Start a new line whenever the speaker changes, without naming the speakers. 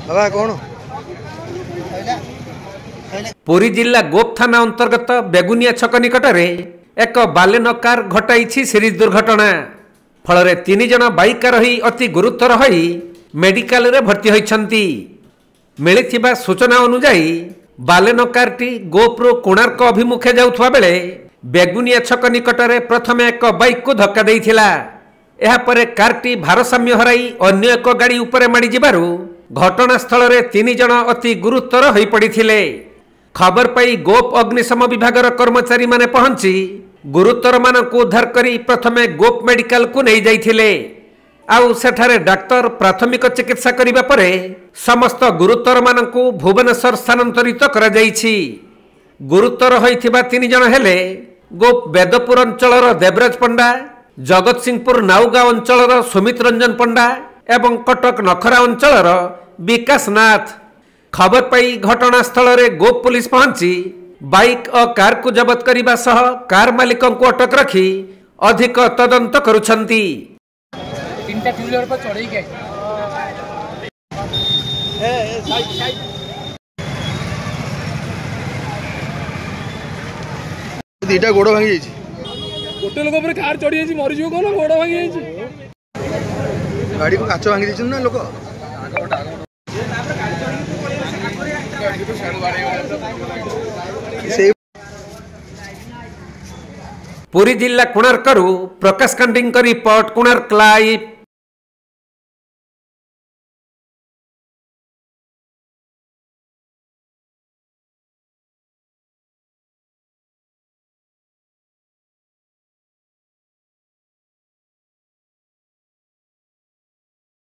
बाबा कौन
पुरी जिला गोप थाना अंतर्गत बेगुनिया छक निकट एक बालेनो कार घटाई सीरीज दुर्घटना फल तीन जन बाइक रही अति गुरुतर हो मेडिकल रे भर्ती होइछंती। मिलिथिबा सूचना अनुसार बालेनो कारटी गोप्रु कोणार्क अभिमुखे जाउथवा बेले बेगुनिया छक निकटरे प्रथमे एक बाइक को धक्का देइथिला। एहा परे कारटी भारसाम्य हराई अन्य एक गाड़ी उपरे माड़ी जिबारु घटनास्थल रे तीन जन अति गुरुतर होई पड़िथिले। खबर पाई गोप अग्निशम विभागर कर्मचारी माने पहुंची गुरुतर मानक उद्धार करी प्रथमे गोप मेडिकल को नहीं जाइथिले। आउ सेठारे डाक्तर प्राथमिक चिकित्सा करिबा परे समस्त गुरुतर मानक भुवनेश्वर स्थानांतरित करा जाइछि। गुरुतर होइथिबा तीन जन हेले गोप बेदपुर अंचलर देवराज पंडा, जगत सिंहपुर नाउगांव अंचलर सुमित रंजन पंडा एवं कटक नखरा अंचलर विकास नाथ। खबर पाई घटनास्थल रे गोप पुलिस पहुंची बाइक और कार को जबत करने सह कार मालिक को अटक रखी अधिक तदंत करुछंती।
दीटा गोड़ भांगी जाइछि
गोटे लोक पर कार चढ़ी जाइछि मरि जिवो कोन गोड़ भांगी जाइछि
गाड़ी को काच भांगी जाइछि ना लोक
पुरी जिला कोणार्करू प्रकाश कांडी रिपोर्ट कोणार्क लाइव।